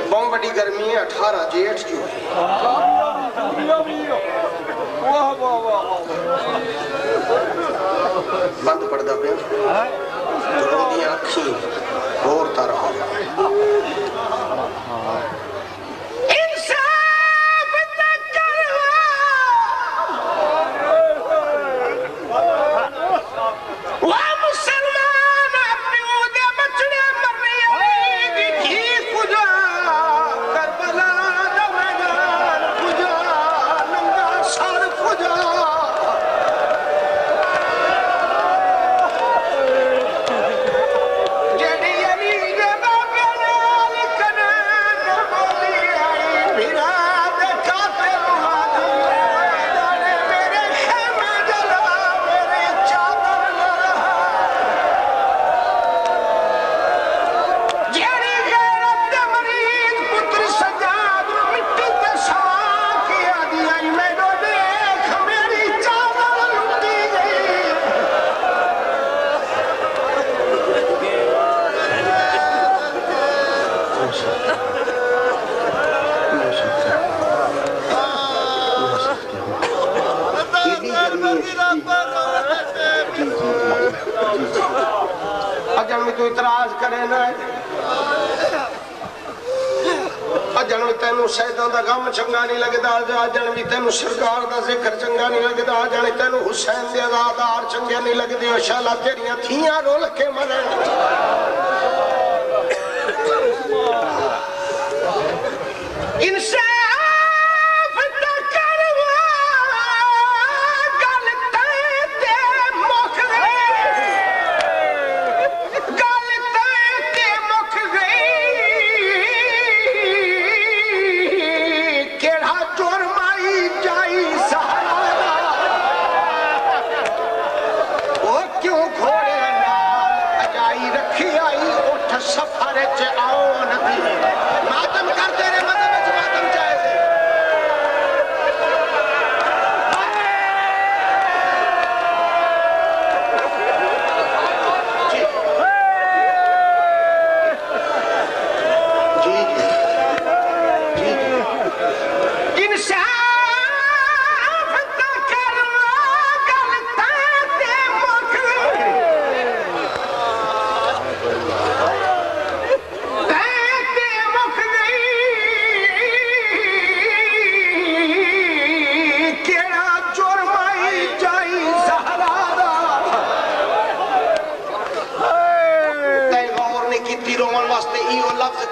बहुत बड़ी गर्मी है 18 जेठ जो है बंद पड़ता पे अखी और तारा अजन में तू इतराज करे ना अजन में तेन शहीदों का गम चंगा नहीं लगता अजन भी तेन सरकार का जिक्र चंगा नहीं लगता अजन तेन हुसैन के आजादार चंगे नहीं लगते शाला तेरिया थियां रोल के मरन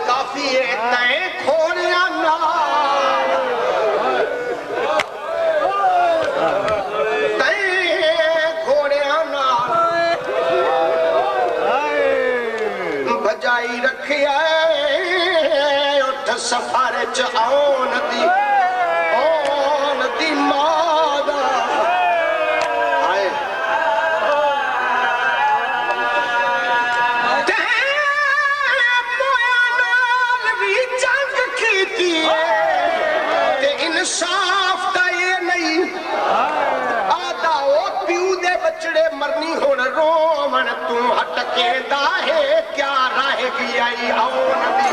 काफी है तय खोलिया ना तय खोलिया ना बजाई रखिया उठ सफर च आन दी मादा आए साफ का ये नहीं आदा ओ प्यू दे बचड़े मरनी हुण रोमन तू हटके दाहे क्या रहेगी आई आओ नदी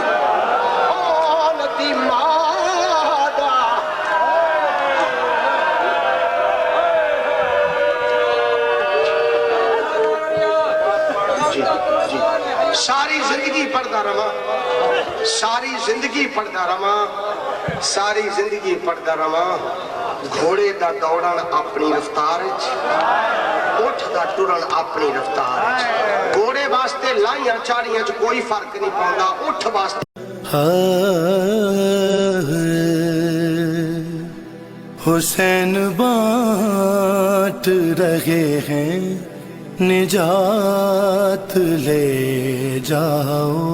मादा जी, जी। सारी जिंदगी पढ़ता रहा सारी जिंदगी पढ़ता रहा सारी जिंदगी पढ़ता रहा घोड़े का दौड़न अपनी रफ्तार उठ का टुरन अपनी रफ्तार घोड़े वास्ते लाइया चाड़ियां च कोई फर्क नहीं पाता उठ वास्ते हुसैन बांट रहे हैं निजात ले जाओ।